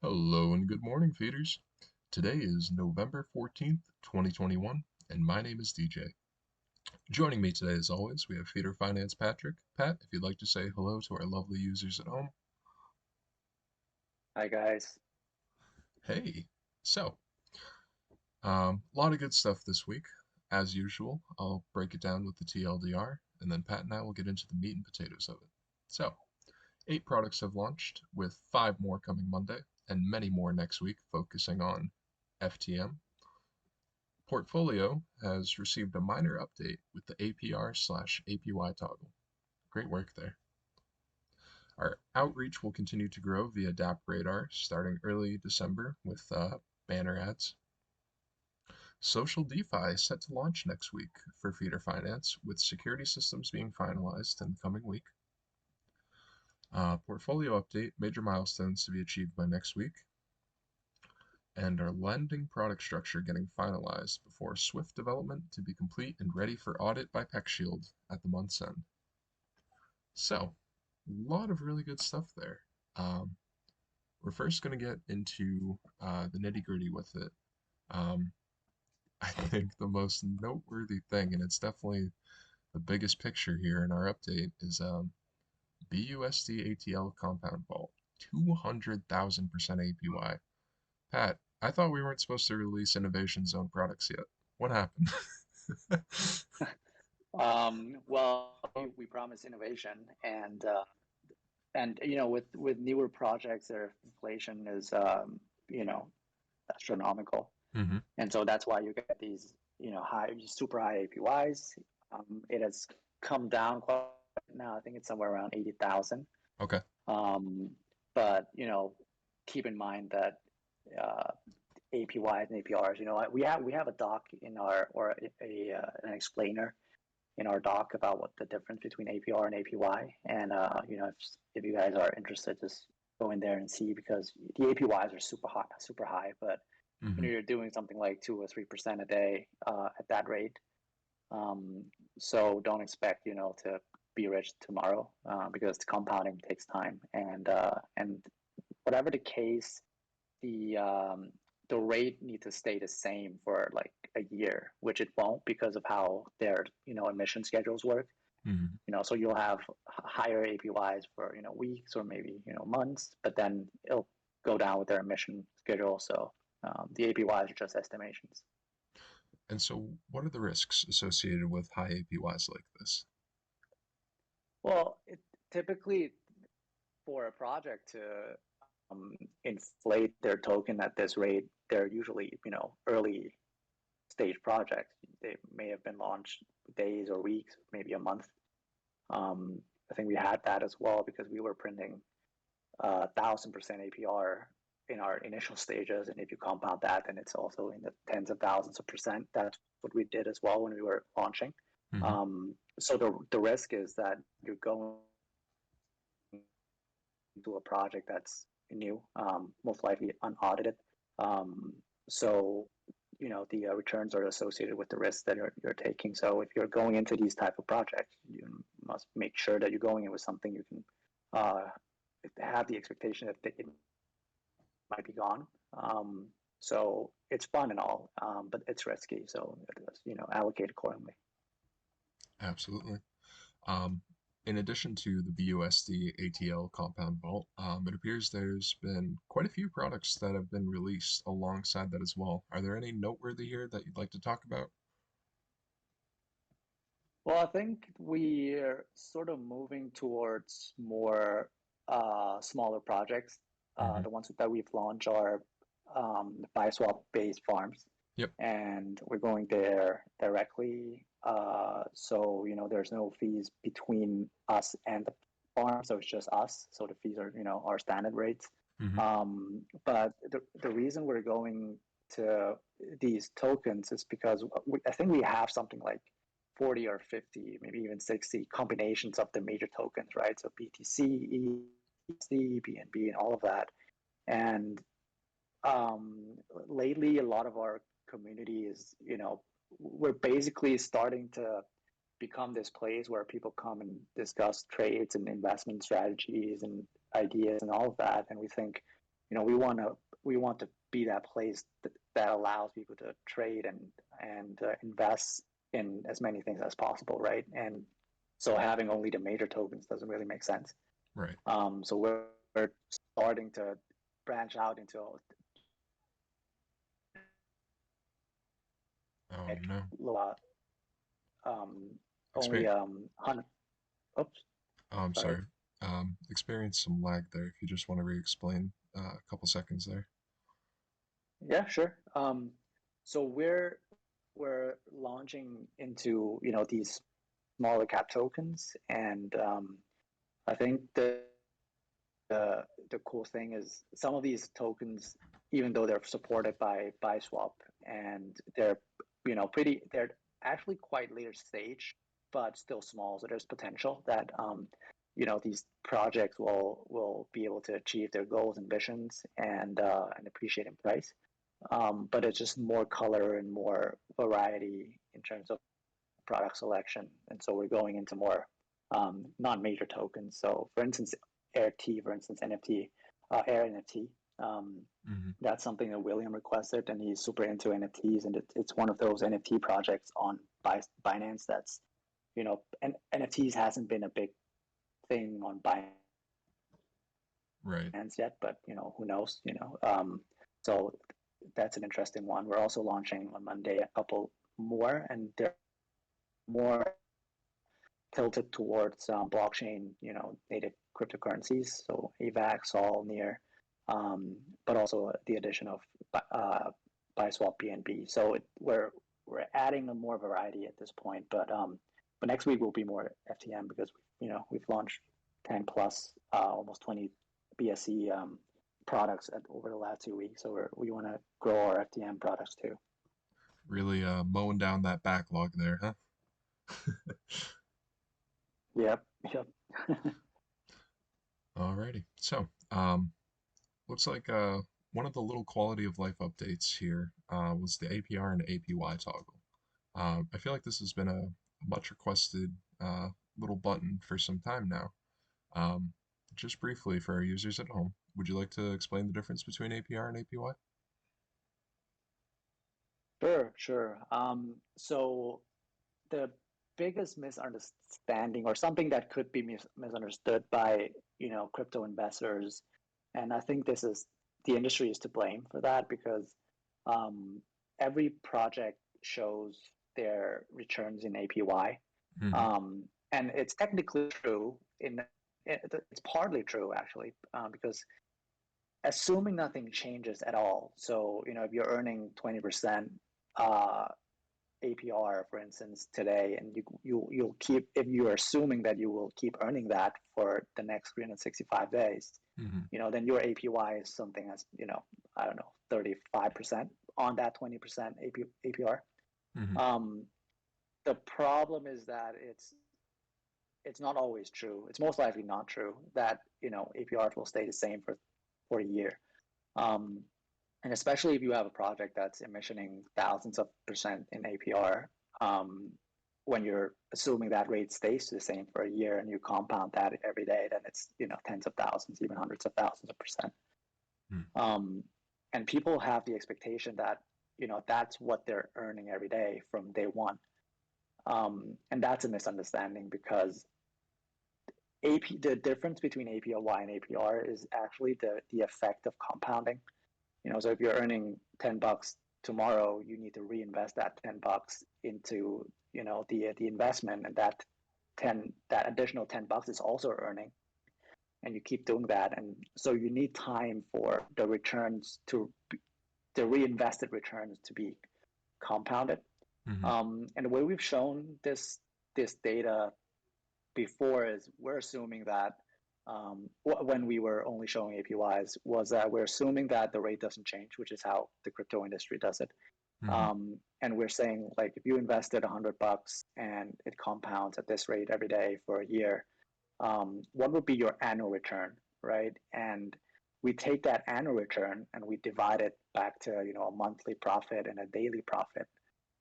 Hello and good morning, feeders. Today is November 14th, 2021, and my name is DJ. Joining me today, as always, we have Feeder Finance Patrick. Pat, if you'd like to say hello to our lovely users at home. Hi guys. Hey. A lot of good stuff this week. As usual, I'll break it down with the TLDR, and then Pat and I will get into the meat and potatoes of it. So, 8 products have launched, with 5 more coming Monday, and many more next week, focusing on FTM. Portfolio has received a minor update with the APR/APY toggle. Great work there. Our outreach will continue to grow via Dappradar starting early December with banner ads. Social DeFi is set to launch next week for Feeder Finance, with security systems being finalized in the coming week. Portfolio update, major milestones to be achieved by next week. And our lending product structure getting finalized before Swift development to be complete and ready for audit by PeckShield at the month's end. So, a lot of really good stuff there. Um, we're first going to get into the nitty gritty with it. Um, I think the most noteworthy thing, and it's definitely the biggest picture here in our update, is BUSD ATL compound vault, 200,000% APY. Pat, I thought we weren't supposed to release Innovation Zone products yet. What happened? Well, we promise innovation, and with newer projects, their inflation is you know astronomical, Hmm. and so that's why you get these high, super high APYs. It has come down quite now. I think it's somewhere around 80,000. Okay. Um, but keep in mind that uh, APYs and APRs. We have a doc in our or an explainer in our doc about what the difference between APR and APY. And if you guys are interested, just go in there and see, because the APYs are super high. But Hmm. you're doing something like 2 or 3% a day at that rate. Um, so don't expect to be rich tomorrow, because the compounding takes time. And whatever the case, the um, the rate needs to stay the same for like a year, which it won't, because of how their emission schedules work. Hmm. So you'll have higher APYs for weeks or maybe months, but then it'll go down with their emission schedule. So the APYs are just estimations. And so, what are the risks associated with high APYs like this? Well, typically for a project to um, inflate their token at this rate, they're usually early stage projects. They may have been launched days or weeks, maybe a month. I think we had that as well, because we were printing 1,000% APR in our initial stages, and if you compound that, then it's also in the tens of thousands of percent. That's what we did as well when we were launching. Hmm. So the risk is that you're going to a project that's new, most likely unaudited. Um, so the returns are associated with the risks that you're taking. So if you're going into these type of projects, you must make sure that you're going in with something you can uh, have the expectation that it might be gone. So it's fun and all, but it's risky. So allocate accordingly. Absolutely. Um, in addition to the BUSD ATL compound vault, it appears there's been quite a few products that have been released alongside that as well. Are there any noteworthy here that you'd like to talk about? Well, I think we're sort of moving towards more smaller projects. Hmm. The ones that we've launched are buy swap based farms, Yep. and we're going there directly. So there's no fees between us and the farm, so it's just us. So the fees are our standard rates. Hmm. But the reason we're going to these tokens is because I think we have something like 40 or 50, maybe even 60 combinations of the major tokens, right? So BTC, ETC, BNB, and all of that. And lately, a lot of our community is, we're basically starting to become this place where people come and discuss trades and investment strategies and ideas and all of that. And we think we want to be that place that allows people to trade and invest in as many things as possible, right? And so having only the major tokens doesn't really make sense. Right. So we're starting to branch out into Oh like no. um, only Experience. 100. Oops, Oh, I'm sorry. sorry. Experienced some lag there. If you just want to re-explain a couple seconds there. Yeah, sure. So we're launching into these smaller cap tokens, and I think the cool thing is some of these tokens, even though they're supported by BuySwap and they're they're actually quite later stage, but still small. So there's potential that these projects will be able to achieve their goals and visions and appreciate in price. But it's just more color and more variety in terms of product selection. And so we're going into more non-major tokens. So for instance, AirT, for instance, NFT, Air NFT. Hmm. That's something that William requested, and he's super into NFTs, and it's one of those NFT projects on Binance. That's and NFTs hasn't been a big thing on Right. Binance yet, but who knows? So that's an interesting one. We're also launching on Monday a couple more, and they're more tilted towards blockchain, native cryptocurrencies, so AVAX, Sol, Near, but also the addition of uh, BuySwap BNB. So we're adding a more variety at this point, but next week will be more FTM because we've launched 10 plus almost 20 BSC products over the last 2 weeks. So we want to grow our FTM products too. Really mowing down that backlog there, huh? Yep, yep. Alrighty. So, looks like one of the little quality of life updates here was the APR and APY toggle. I feel like this has been a much requested little button for some time now. Um, just briefly for our users at home, would you like to explain the difference between APR and APY? Sure, sure. So the biggest misunderstanding or something that could be misunderstood by crypto investors, and I think this is the industry is to blame for that because um, every project shows their returns in APY, Hmm. and it's technically true. It's partly true actually because assuming nothing changes at all. So if you're earning 20%. APR, for instance, today, and you'll keep if you are assuming that you will keep earning that for the next 365 days, Hmm. then your APY is something as I don't know 35% on that 20% APR. Hmm. Um, the problem is that it's not always true. It's most likely not true that APR will stay the same for a year. Um, and especially if you have a project that's emissioning thousands of percent in APR, um, when you're assuming that rate stays the same for a year and you compound that every day, then it's tens of thousands, even hundreds of thousands of percent. Um, and people have the expectation that that's what they're earning every day from day one, and that's a misunderstanding because the difference between APY and APR is actually the effect of compounding. So if you're earning $10 tomorrow, you need to reinvest that $10 into the investment, and that additional $10 is also earning, and you keep doing that, and so you need time for the reinvested returns to be compounded. Hmm. And the way we've shown this data before is we're assuming that when we were only showing APYs was that we're assuming that the rate doesn't change, which is how the crypto industry does it. Hmm. And we're saying like if you invested $100 and it compounds at this rate every day for a year, what would be your annual return, right? And we take that annual return and we divide it back to a monthly profit and a daily profit.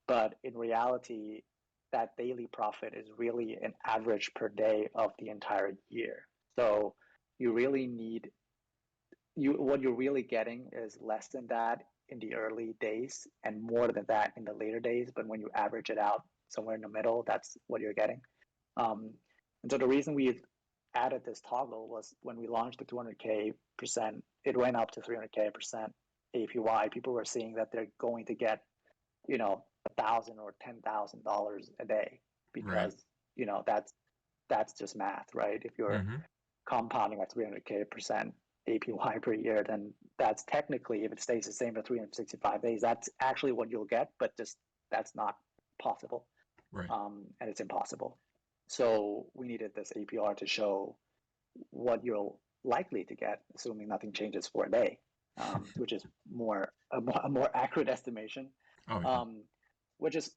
But in reality, that daily profit is really an average per day of the entire year. So you really need what you're really getting is less than that in the early days and more than that in the later days. But when you average it out somewhere in the middle, that's what you're getting. Um, and so the reason we added this toggle was when we launched the 200K percent, it went up to 300K percent APY. People were seeing that they're going to get, $1,000 or $10,000 a day Right. because, that's just math, right? If you're Mm-hmm. compounding at 300K percent APY per year, then that's technically, if it stays the same for 365 days, that's actually what you'll get, but just that's not possible. Right. And it's impossible. So we needed this APR to show what you're likely to get, assuming nothing changes for a day, which is a more accurate estimation, Oh yeah. um, which is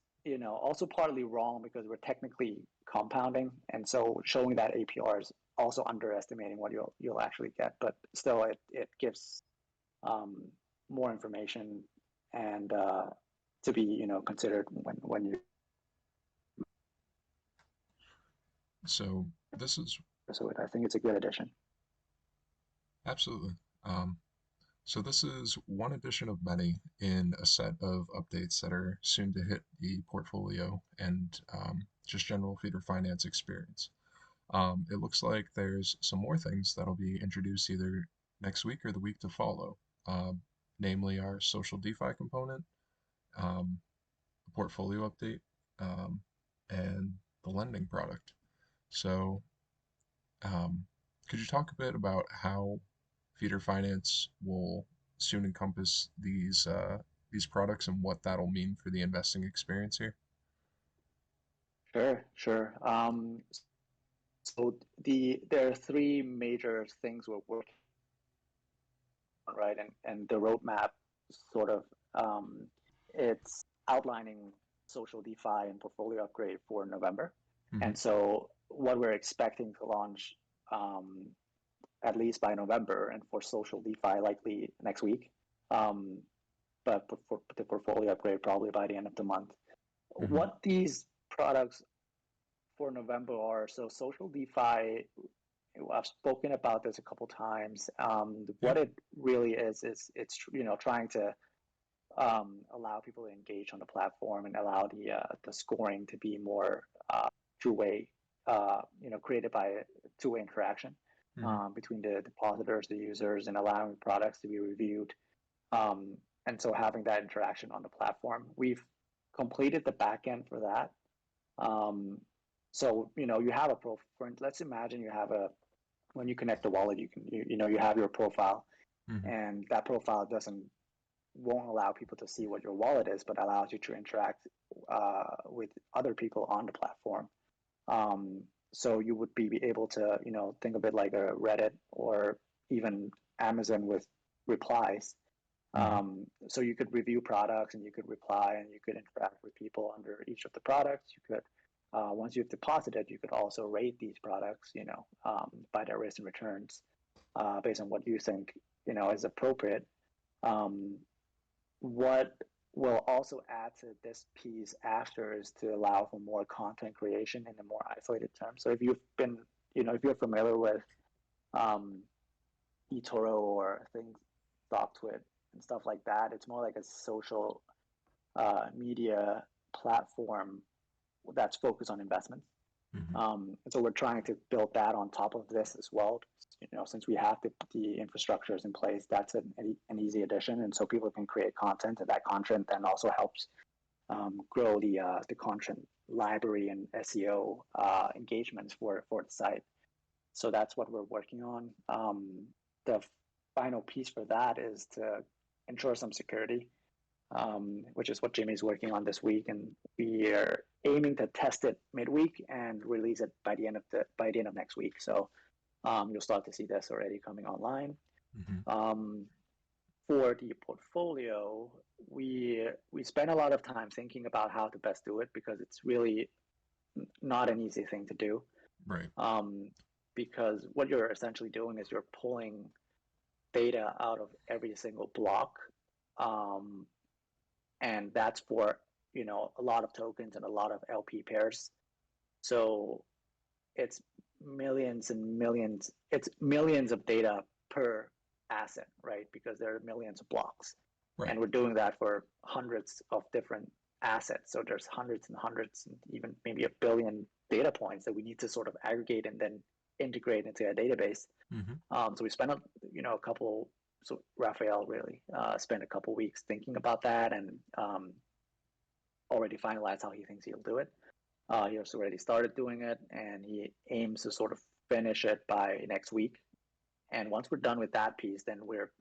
also partly wrong because we're technically compounding, and so showing that APR is also underestimating what you'll actually get. But still, it gives um, more information and to be considered when you. So this is So I think it's a good addition. absolutely. Um, so this is one edition of many in a set of updates that are soon to hit the portfolio and just general feeder finance experience. It looks like there's some more things that'll be introduced either next week or the week to follow, um, namely our social DeFi component, um, a portfolio update, um, and the lending product. So, um, could you talk a bit about how feeder finance will soon encompass these products and what that'll mean for the investing experience here? Sure, sure. So there are three major things we're working on, right? And the roadmap sort of it's outlining social DeFi and portfolio upgrade for November. Hmm. And so what we're expecting to launch um, at least by November, and for social DeFi likely next week. Um, but for the portfolio upgrade probably by the end of the month. Hmm. What these products for November are, so social DeFi, I've spoken about this a couple times. Yeah. What it really is it's trying to allow people to engage on the platform and allow the scoring to be more two-way, created by two-way interaction Hmm. between the depositors, the users, and allowing products to be reviewed. And so having that interaction on the platform, we've completed the backend for that. Um, so you have a let's imagine you have a when you connect the wallet, you have your profile, Hmm. and that profile doesn't won't allow people to see what your wallet is, but allows you to interact with other people on the platform. Um, so you would be able to, think of it like a Reddit or even Amazon with replies. Hmm. So you could review products and you could reply and you could interact with people under each of the products. You could, once you've deposited, you could also rate these products, by their risk and returns, based on what you think, is appropriate. Um, what will also add to this piece after is to allow for more content creation in a more isolated term. So if you're familiar with um, eToro or things, StockTwit and stuff like that, it's more like a social media platform that's focused on investments. Hmm. And so we're trying to build that on top of this as well. Since we have the infrastructures in place, that's an easy addition, and so people can create content, and that content then also helps grow the content library and SEO engagements for the site. So that's what we're working on. The final piece for that is to ensure some security, which is what Jimmy's working on this week, and we are aiming to test it midweek and release it by the end of next week. So you'll start to see this already coming online. Hmm. Um, for the portfolio, we spend a lot of time thinking about how to best do it because it's really not an easy thing to do. Right. Um, because what you're essentially doing is you're pulling data out of every single block, um, and that's for a lot of tokens and a lot of LP pairs. So it's millions and millions. It's millions of data per. asset, right? Because there are millions of blocks. Right. And we're doing that for hundreds of different assets. So there's hundreds and hundreds, and even maybe a billion data points that we need to sort of aggregate and then integrate into a database. So we spent a couple. So Raphael really spent a couple weeks thinking about that, and already finalized how he thinks he'll do it. He has already started doing it, and he aims to sort of finish it by next week. And once we're done with that piece, then we're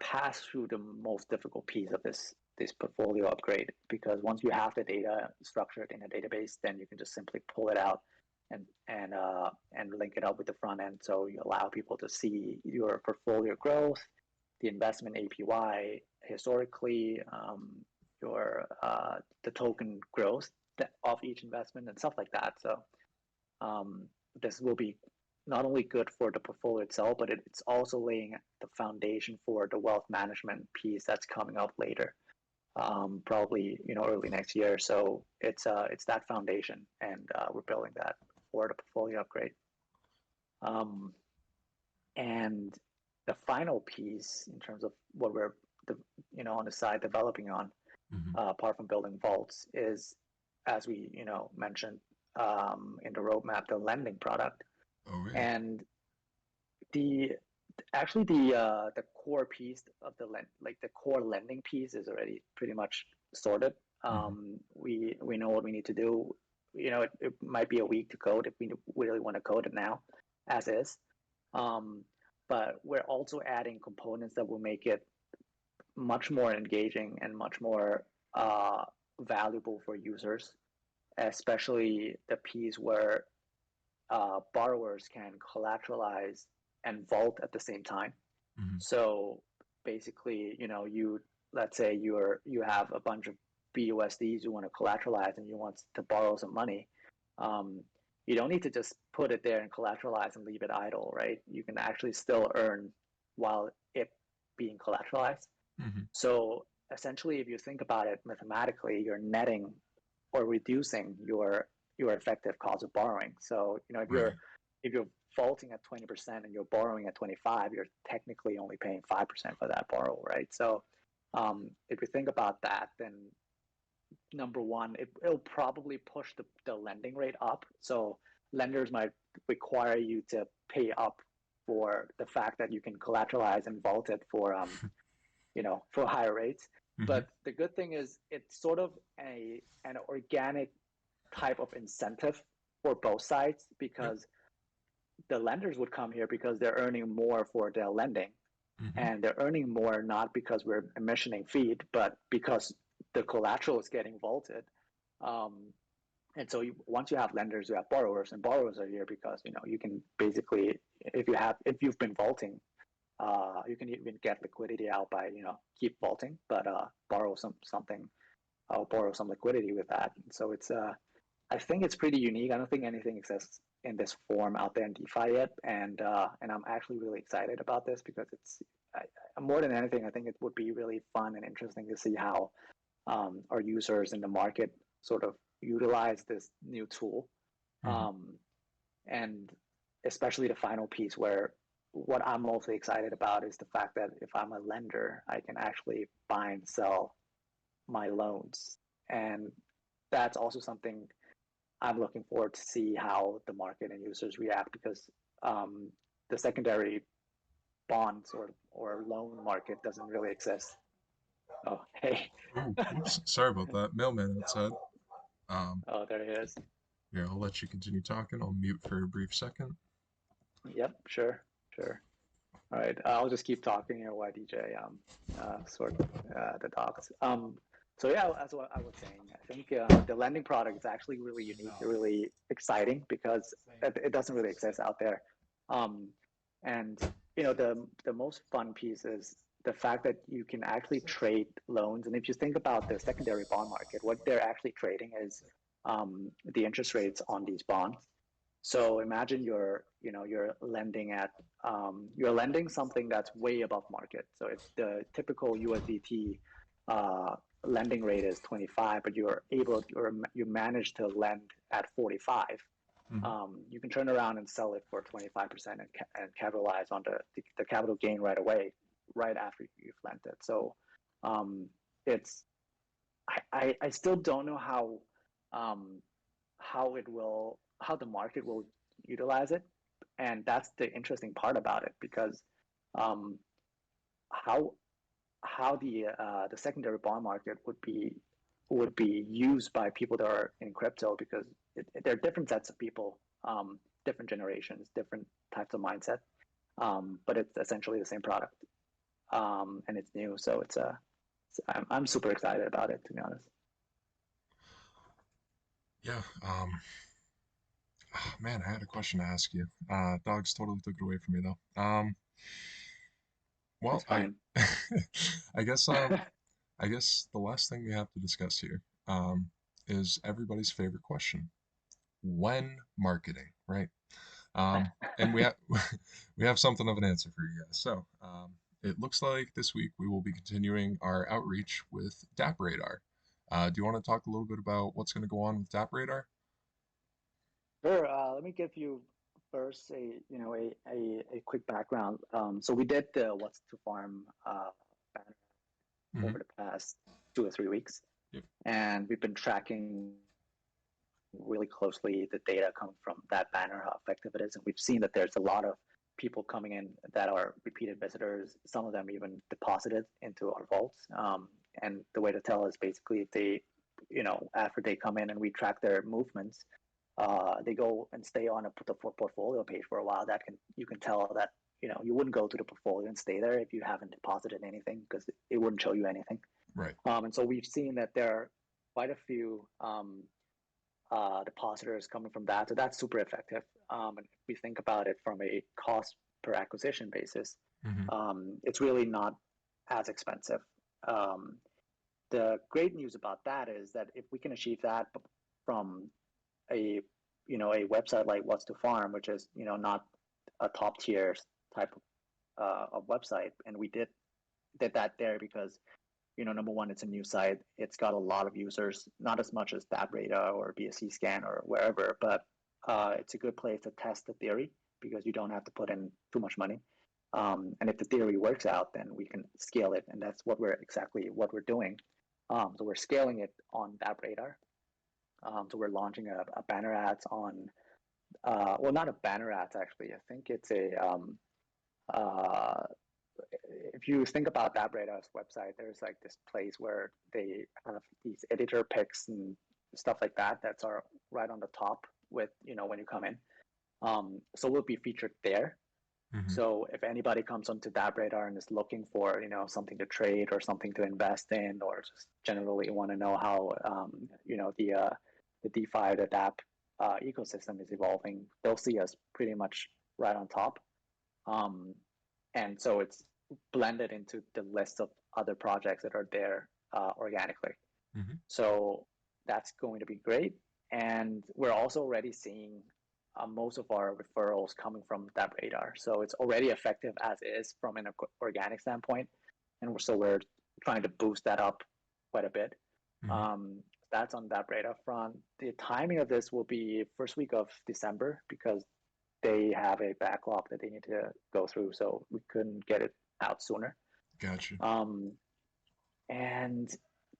passed through the most difficult piece of this portfolio upgrade, because once you have the data structured in a database, then you can just simply pull it out and link it up with the front end. So you allow people to see your portfolio growth, the investment APY historically, the token growth of each investment and stuff like that. So this will be not only good for the portfolio itself, but it's also laying the foundation for the wealth management piece that's coming up later, probably early next year. So it's that foundation, and we're building that for the portfolio upgrade. And the final piece in terms of what we're on the side developing on, apart from building vaults, is, as we mentioned in the roadmap, the lending product. Oh, really? And the core piece of the core lending piece is already pretty much sorted. We know what we need to do. It might be a week to code if we really want to code it now, as is. But we're also adding components that will make it much more engaging and much more valuable for users, especially the piece where borrowers can collateralize and vault at the same time. So basically, let's say you have a bunch of BUSDs you want to collateralize and you want to borrow some money. You don't need to just put it there and collateralize and leave it idle, right? You can actually still earn while it being collateralized. So essentially, if you think about it mathematically, you're netting or reducing your effective cost of borrowing. So if you're vaulting at 20% and you're borrowing at 25%, you're technically only paying 5% for that borrow, right? So if you think about that, then number one, it'll probably push the lending rate up. So lenders might require you to pay up for the fact that you can collateralize and vault it for for higher rates. But the good thing is it's sort of an organic type of incentive for both sides, because the lenders would come here because they're earning more for their lending, and they're earning more not because we're emissioning feed, but because the collateral is getting vaulted. And so once you have lenders, you have borrowers, and borrowers are here because you can basically, if you've been vaulting, you can even get liquidity out by keep vaulting, but borrow something. I'll borrow some liquidity with that. So it's I think it's pretty unique. I don't think anything exists in this form out there in DeFi yet, and I'm actually really excited about this because more than anything, I think it would be really fun and interesting to see how our users in the market sort of utilize this new tool, and especially the final piece where what I'm mostly excited about is the fact that if I'm a lender, I can actually buy and sell my loans, and that's also something I'm looking forward to see how the market and users react, because the secondary bonds or loan market doesn't really exist. Oh, hey. Ooh, oops, sorry about that. Mailman outside. Oh, there he is. Here, I'll let you continue talking. I'll mute for a brief second. Yep, sure. All right, I'll just keep talking here while DJ sort the docs. So yeah, as what I was saying, I think the lending product is actually really unique, really exciting, because it doesn't really exist out there. And the most fun piece is the fact that you can actually trade loans. And if you think about the secondary bond market, what they're actually trading is the interest rates on these bonds. So imagine you're lending you're lending something that's way above market. So if the typical USDT lending rate is 25, but you manage to lend at 45, Hmm. You can turn around and sell it for 25% and capitalize on the capital gain right away, right after you've lent it. So um, it's I still don't know um, how the market will utilize it, and that's the interesting part about it because um, how the secondary bond market would be used by people that are in crypto because there are different sets of people, different generations, different types of mindset, but it's essentially the same product, and it's new, so I'm super excited about it, to be honest. Yeah. Man, I had a question to ask you. Dogs totally took it away from me though. Well, It's fine. I guess I guess the last thing we have to discuss here is everybody's favorite question: when marketing, right? And we have we have something of an answer for you guys. So, it looks like this week we will be continuing our outreach with Dappradar. Do you want to talk a little bit about what's going to go on with Dappradar? Sure. Let me give you first a quick background. So we did the What's to Farm banner Hmm. over the past 2 or 3 weeks, Yep. and we've been tracking really closely the data coming from that banner, how effective it is, and we've seen that there's a lot of people coming in that are repeated visitors. Some of them even deposited into our vaults. And the way to tell is basically if they, after they come in and we track their movements, they go and stay on the portfolio page for a while. That can you can tell that you wouldn't go to the portfolio and stay there if you haven't deposited anything because it wouldn't show you anything. Right. And so we've seen that there are quite a few depositors coming from that. So that's super effective. And if we think about it from a cost per acquisition basis, Hmm. it's really not as expensive. Um, the great news about that is that if we can achieve that from a a website like WhatsToFarm, which is not a top tier type of website, and we did that there because number one, it's a new site. It's got a lot of users, not as much as Dappradar or BSC Scan or wherever, but it's a good place to test the theory because you don't have to put in too much money. And if the theory works out, then we can scale it, and that's exactly what we're doing. So we're scaling it on Dappradar. So we're launching a banner ads on, well, not a banner ads actually. I think it's uh, if you think about Dapradar's website, there's like this place where they have these editor picks and stuff like that that's are right on the top with when you come in. So we'll be featured there. Hmm. So if anybody comes onto Dabradar and is looking for something to trade or something to invest in, or just generally want to know how the DeFi, the Dap ecosystem is evolving, they'll see us pretty much right on top. Um, and so it's blended into the list of other projects that are there organically. Hmm. So that's going to be great. And we're also already seeing most of our referrals coming from that radar. So it's already effective as is from an organic standpoint. And we're trying to boost that up quite a bit. Hmm. Um, that's on that radar front. The timing of this will be first week of December because they have a backlog that they need to go through, so we couldn't get it out sooner. Gotcha. Um, and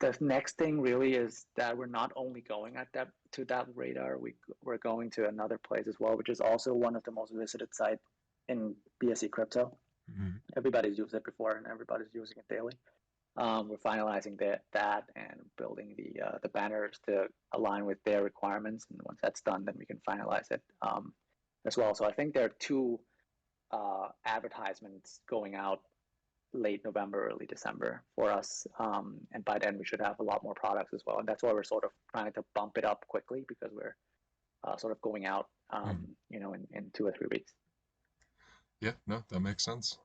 the next thing really is that we're not only going at that to that radar, we're going to another place as well, which is also one of the most visited sites in BSC crypto. Hmm. Everybody's used it before, and everybody's using it daily. We're finalizing that and building the banners to align with their requirements. And once that's done, then we can finalize it as well. So I think there are two advertisements going out late November, early December for us. And by then we should have a lot more products as well. And that's why we're sort of trying to bump it up quickly because we're sort of going out, Hmm. in 2 or 3 weeks. Yeah, no, that makes sense.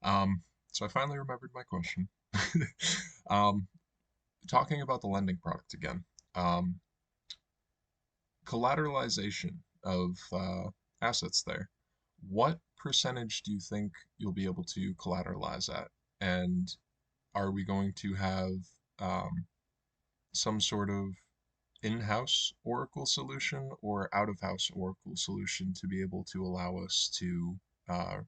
Um, so I finally remembered my question. Um, Talking about the lending product again. Um, Collateralization of assets there. What percentage do you think you'll be able to collateralize at? And are we going to have um, some sort of in-house Oracle solution or out-of-house Oracle solution to be able to allow us to uh,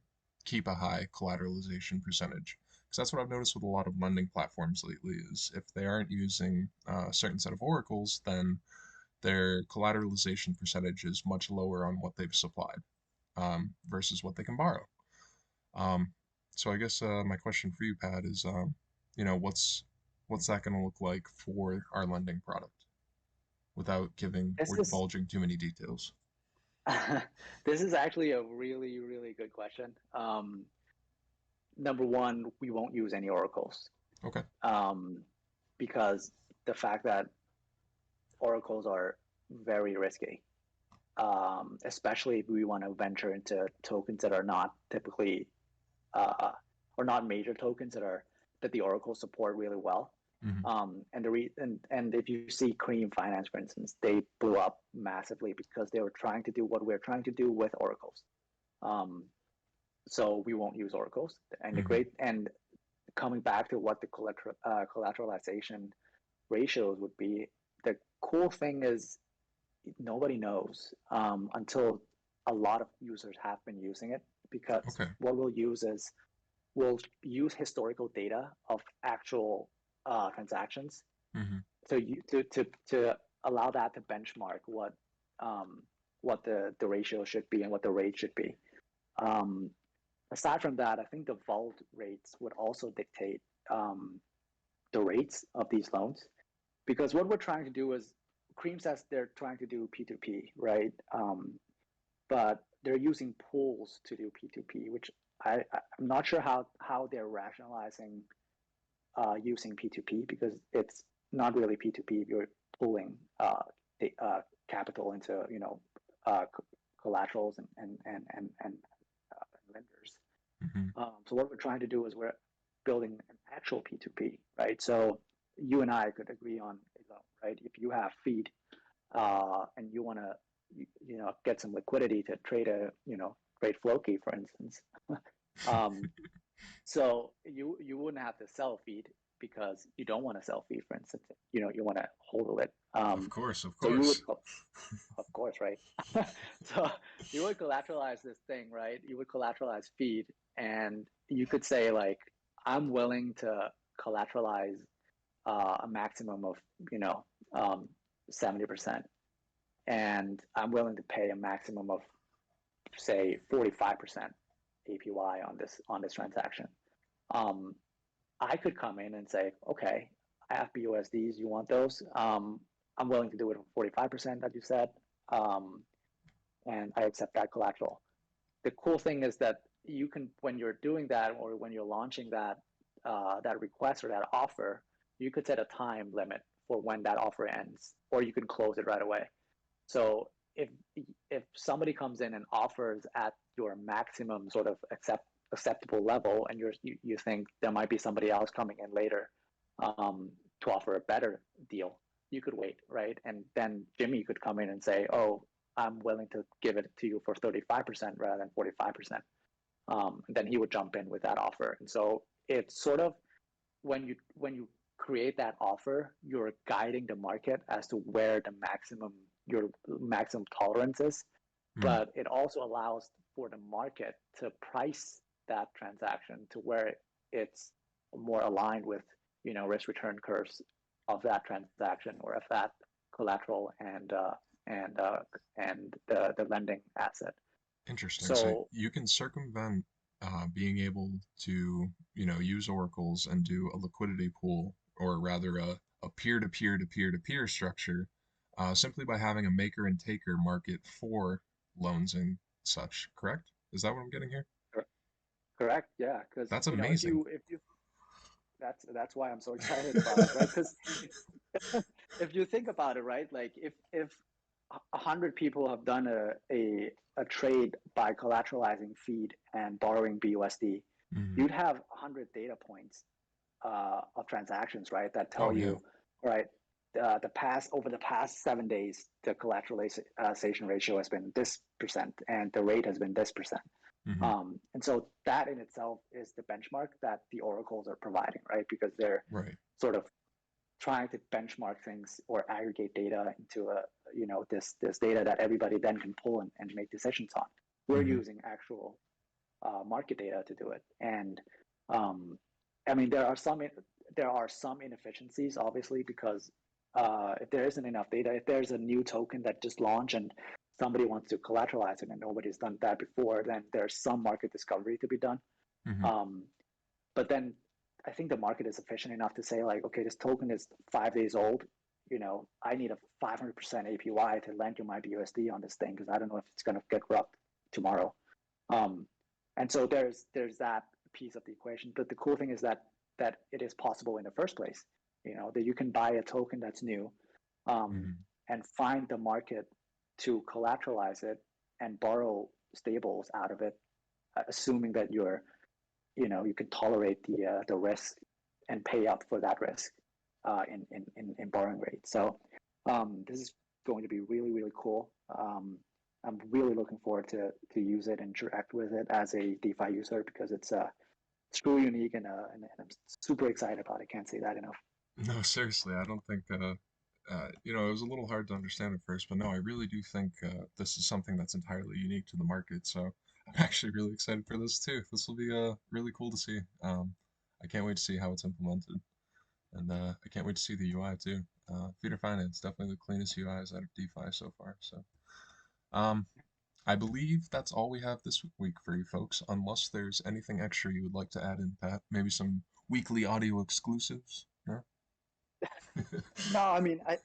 keep a high collateralization percentage. Because that's what I've noticed with a lot of lending platforms lately is if they aren't using a certain set of oracles, then their collateralization percentage is much lower on what they've supplied versus what they can borrow. Um, so I guess my question for you, Pat, is what's that going to look like for our lending product without giving This or is divulging too many details? this is actually a really, really good question. Number one, we won't use any oracles, Okay. um, because the fact that oracles are very risky, especially if we want to venture into tokens that are not typically uh, or not major tokens that the oracles support really well. Hmm. And if you see Cream Finance, for instance, they blew up massively because they were trying to do what we're trying to do with oracles. Um, so we won't use oracles. Hmm. And coming back to what the collateralization ratios would be, the cool thing is nobody knows until a lot of users have been using it, because Okay. what we'll use historical data of actual transactions Hmm. to allow that to benchmark what the ratio should be and what the rate should be. Um, Aside from that, I think the vault rates would also dictate the rates of these loans, because what we're trying to do is Cream says they're trying to do P2P, right? But they're using pools to do P2P, which I'm not sure how they're rationalizing using P2P, because it's not really P2P if you're pulling the capital into uh, collaterals and lenders. Hmm. So what we're trying to do is we're building an actual P2P, right? So you and I could agree on a loan, right? If you have feed and you want to get some liquidity to trade Floki, for instance. um, so you wouldn't have to sell feed because you don't want to sell feed, for instance. You want to hold it. Of course, of So you would, course. of course, right? So you would collateralize this thing, right? You would collateralize feed, and you could say like, I'm willing to collateralize a maximum of you know um, 70%, and I'm willing to pay a maximum of say 45% APY on this transaction. Um, I could come in and say, okay, I have BUSDs. You want those? I'm willing to do it for 45% that you said, and I accept that collateral. The cool thing is that you can, when you're doing that or when you're launching that request or that offer, you could set a time limit for when that offer ends, or you can close it right away. So if somebody comes in and offers at your maximum sort of acceptable level, and you think there might be somebody else coming in later to offer a better deal, you could wait, right? And then Jimmy could come in and say, "Oh, I'm willing to give it to you for 35% rather than 45%." And then he would jump in with that offer. And so it's sort of when you create that offer, you're guiding the market as to where your maximum tolerance is, Mm, but it also allows for the market to price that transaction to where it's more aligned with risk return curves of that transaction or of that collateral and and the lending asset. interesting. So So you can circumvent being able to, use oracles and do a liquidity pool, or rather a peer-to-peer to peer-to-peer structure, simply by having a maker and taker market for loans and such, correct? Is that what I'm getting here? correct, yeah, because That's amazing. if you that's why I'm so excited about it, right? Because if you think about it, right, like if 100 people have done a trade by collateralizing feed and borrowing BUSD, Hmm. you'd have 100 data points of transactions, right? That tell Oh, yeah. you, right, over the past 7 days, the collateralization ratio has been this percent, and the rate has been this percent. Hmm. And so that in itself is the benchmark that the oracles are providing, right? Because they're Right. sort of trying to benchmark things or aggregate data into a this data that everybody then can pull and make decisions on. We're Mm-hmm. using actual market data to do it, and I mean there are some inefficiencies, obviously, because if there isn't enough data, if there's a new token that just launched and somebody wants to collateralize it and nobody's done that before, then there's some market discovery to be done. Mm-hmm. Um, but then I think the market is efficient enough to say, like, okay, this token is 5 days old. I need a 500% APY to lend you my BUSD on this thing because I don't know if it's going to get corrupt tomorrow. Um, and so there's that piece of the equation. But the cool thing is that it is possible in the first place. That you can buy a token that's new, um, Mm-hmm. and find the market to collateralize it and borrow stables out of it, assuming that you can tolerate the risk and pay up for that risk in borrowing rate. So this is going to be really, really cool. I'm really looking forward to use it and interact with it as a DeFi user because it's really unique, and I'm super excited about it. Can't say that enough. No, seriously, I don't think, it was a little hard to understand at first, but no, I really do think this is something that's entirely unique to the market. So I'm actually really excited for this too. This will be really cool to see. I can't wait to see how it's implemented, and I can't wait to see the UI too. Feeder Finance, definitely the cleanest UIs out of DeFi so far. So, um, I believe that's all we have this week for you folks, unless there's anything extra you would like to add in, Pat. Maybe some weekly audio exclusives. No? No, I mean, I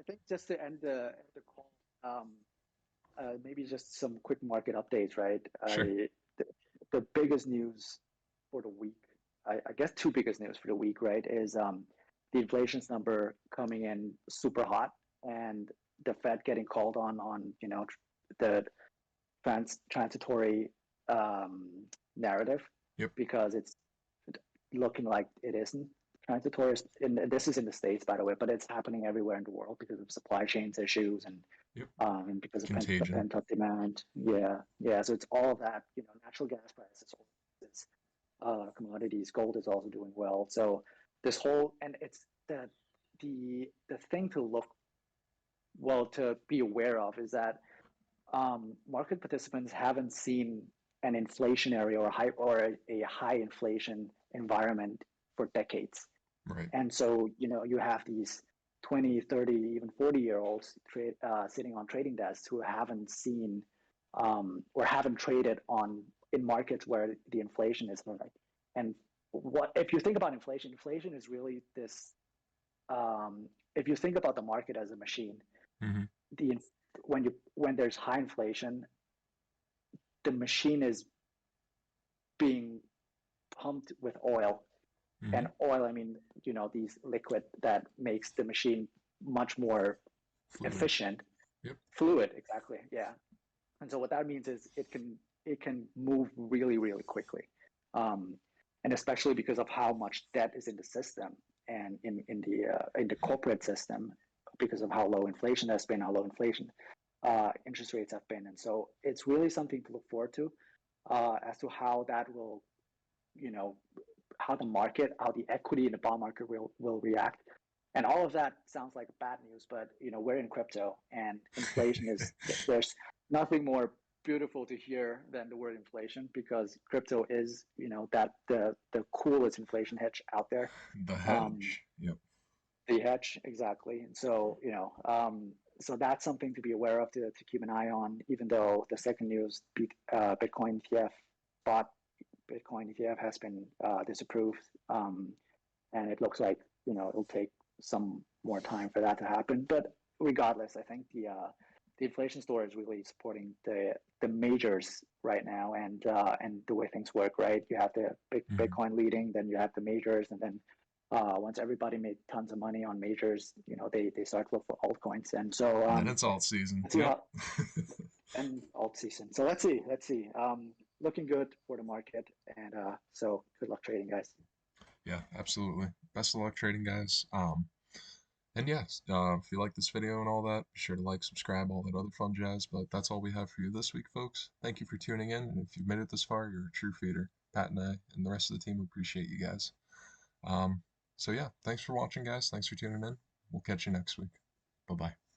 think just to end the call, maybe just some quick market updates, right? Sure. The, the biggest news for the week, I guess two biggest news for the week, right, is the inflation's number coming in super hot, and the Fed getting called on the transitory narrative, Yep. because it's looking like it isn't transitory. And this is in the States, by the way, but it's happening everywhere in the world because of supply chains issues Yep. and because of Contagion. pent up demand. Yeah, yeah. So it's all of that. Natural gas prices, commodities, gold is also doing well. So this whole and it's the thing to look to be aware of is that market participants haven't seen an inflationary or a high inflation environment for decades. Right. And so, you have these 20, 30, even 40-year-olds sitting on trading desks who haven't seen or haven't traded in markets where the inflation is high. And what if you think about inflation? Inflation is really this. If you think about the market as a machine, Mm-hmm. the when there's high inflation, the machine is being pumped with oil. Mm-hmm. And oil, I mean, these liquid that makes the machine much more Fluid. efficient. Yep. Fluid, exactly, yeah. And so what that means is it can move really, really quickly, um, and especially because of how much debt is in the system and in the corporate system, because of how low inflation has been, how low inflation interest rates have been. And so it's really something to look forward to, as to how that will, you know, how the market, how the equity in the bond market will react. And all of that sounds like bad news, but we're in crypto, and inflation is there's nothing more beautiful to hear than the word inflation, because crypto is that the coolest inflation hedge out there. The Um, hedge. Yep. the hedge, exactly. And so so that's something to be aware of, to keep an eye on. Even though the second news, Bitcoin ETF bought Bitcoin ETF has been disapproved, and it looks like it'll take some more time for that to happen. But regardless, I think the inflation story is really supporting the majors right now, and the way things work. Right, you have the big Mm-hmm. Bitcoin leading, then you have the majors, and then once everybody made tons of money on majors, they start to look for altcoins. And so And then it's alt season. let's see Yep. how and alt season. So let's see. Looking good for the market, and so good luck trading, guys. Yeah, absolutely. Best of luck trading, guys. And yes, if you like this video and all that, be sure to like, subscribe, all that other fun jazz. But that's all we have for you this week, folks. Thank you for tuning in. And if you've made it this far, you're a true feeder. Pat and I and the rest of the team appreciate you guys. Um, So yeah, thanks for watching, guys. Thanks for tuning in. We'll catch you next week. Bye bye.